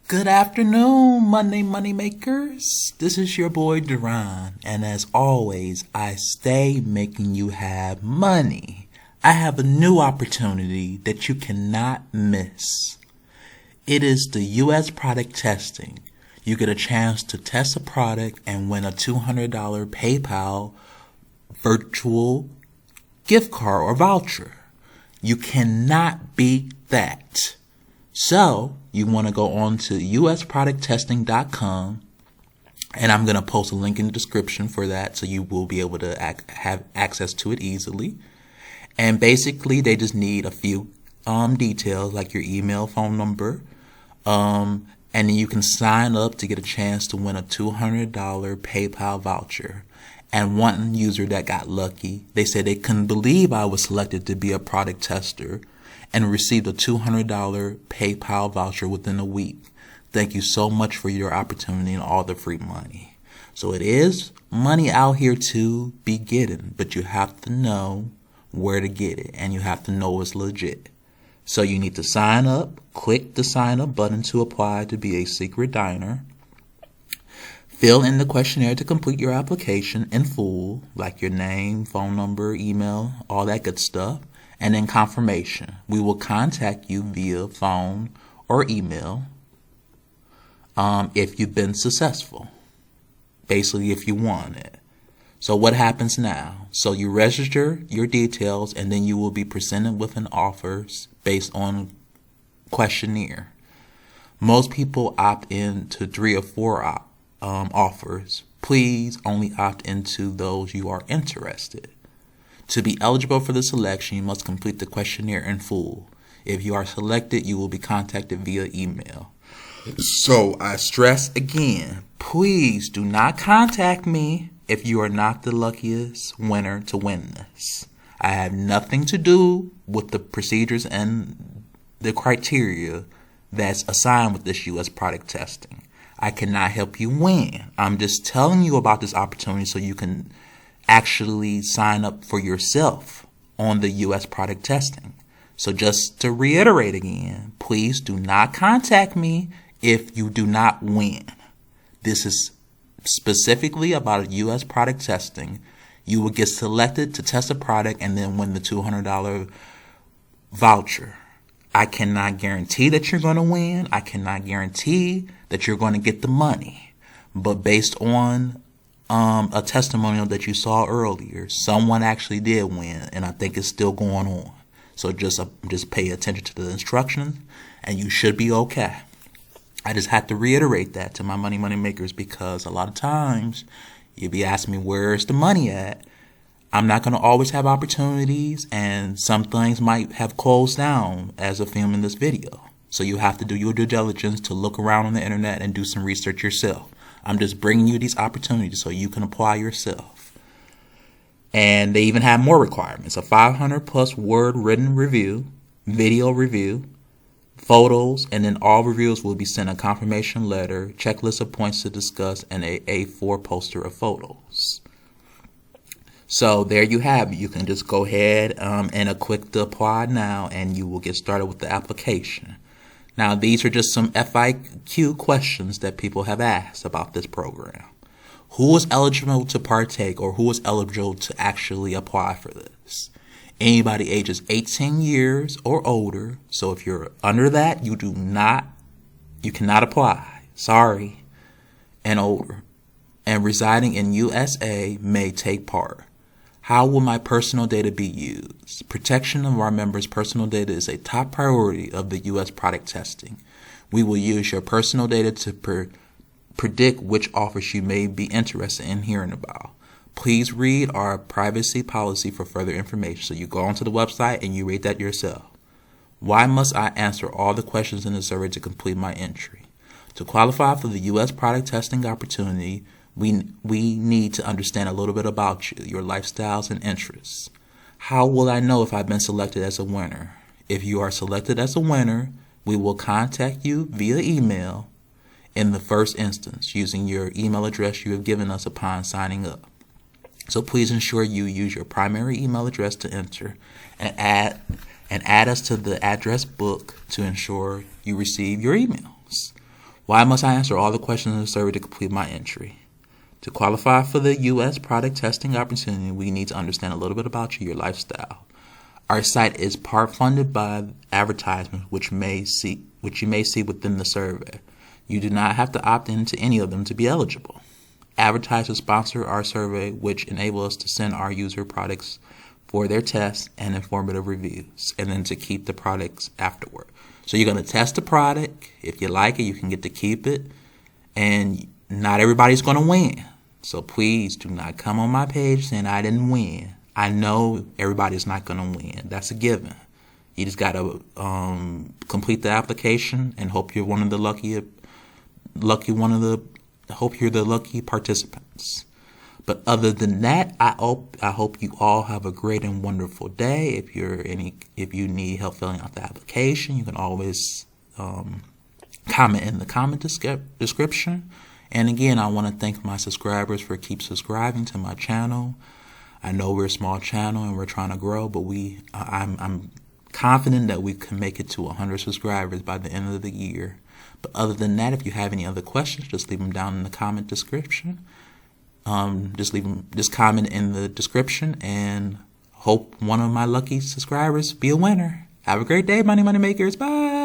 Good afternoon, Monday Money Makers. This is your boy Duran, and as always, I stay making you have money. I have a new opportunity that you cannot miss. It is the US product testing. You get a chance to test a product and win a $200 PayPal virtual gift card or voucher. You cannot beat that. So, you want to go on to USProductTesting.com, and I'm going to post a link in the description for that so you will be able to have access to it easily. And basically, they just need a few details like your email, phone number, and then you can sign up to get a chance to win a $200 PayPal voucher. And one user that got lucky, they said they couldn't believe I was selected to be a product tester and received a $200 PayPal voucher within a week. Thank you so much for your opportunity and all the free money. So it is money out here to be getting, but you have to know where to get it, and you have to know it's legit. So you need to sign up, click the sign up button to apply to be a secret diner. Fill in the questionnaire to complete your application in full, like your name, phone number, email, all that good stuff. And then confirmation. We will contact you via phone or email if you've been successful. Basically, if you won it. So what happens now? So you register your details, and then you will be presented with an offers based on questionnaire. Most people opt into 3 or 4 offers. Please only opt into those you are interested. To be eligible for the selection, you must complete the questionnaire in full. If you are selected, you will be contacted via email. So I stress again, please do not contact me if you are not the luckiest winner to win this. I have nothing to do with the procedures and the criteria that's assigned with this US product testing. I cannot help you win. I'm just telling you about this opportunity so you can actually sign up for yourself on the US product testing. So just to reiterate again, please do not contact me if you do not win. This is specifically about US product testing. You will get selected to test a product and then win the $200 voucher. I cannot guarantee that you're going to win. I cannot guarantee that you're going to get the money. But based on a testimonial that you saw earlier, someone actually did win, and I think it's still going on. So just pay attention to the instructions, and you should be okay. I just have to reiterate that to my money makers, because a lot of times you'll be asking me where's the money at. I'm not going to always have opportunities, and some things might have closed down as of filming this video. So you have to do your due diligence to look around on the internet and do some research yourself. I'm just bringing you these opportunities so you can apply yourself. And they even have more requirements. A 500 plus word written review, video review, photos, and then all reviews will be sent a confirmation letter, checklist of points to discuss, and a A4 poster of photos. So there you have it. You can just go ahead and click the apply now, and you will get started with the application. Now, these are just some FAQ questions that people have asked about this program. Who is eligible to partake, or who is eligible to actually apply for this? Anybody ages 18 years or older. So if you're under that, you cannot apply. Sorry. And older. And residing in USA may take part. How will my personal data be used? Protection of our members' personal data is a top priority of the U.S. product testing. We will use your personal data to predict which offers you may be interested in hearing about. Please read our privacy policy for further information. So you go onto the website and you read that yourself. Why must I answer all the questions in the survey to complete my entry? To qualify for the U.S. product testing opportunity, we need to understand a little bit about you, your lifestyles and interests. How will I know if I've been selected as a winner? If you are selected as a winner, we will contact you via email in the first instance using your email address you have given us upon signing up. So please ensure you use your primary email address to enter and add us to the address book to ensure you receive your emails. Why must I answer all the questions in the survey to complete my entry? To qualify for the U.S. product testing opportunity, we need to understand a little bit about you, your lifestyle. Our site is part funded by advertisements, which you may see within the survey. You do not have to opt into any of them to be eligible. Advertisers sponsor our survey, which enable us to send our user products for their tests and informative reviews, and then to keep the products afterward. So you're going to test the product. If you like it, you can get to keep it. And not everybody's going to win. So please do not come on my page saying I didn't win. I know everybody's not going to win. That's a given. You just got to complete the application and hope you're one of the hope you're the lucky participants. But other than that, I hope you all have a great and wonderful day. If you need help filling out the application, you can always comment in the comment description. And again, I want to thank my subscribers for keep subscribing to my channel. I know we're a small channel and we're trying to grow, but I'm confident that we can make it to 100 subscribers by the end of the year. But other than that, if you have any other questions, just leave them down in the comment description. Just comment in the description, and hope one of my lucky subscribers be a winner. Have a great day, money makers. Bye.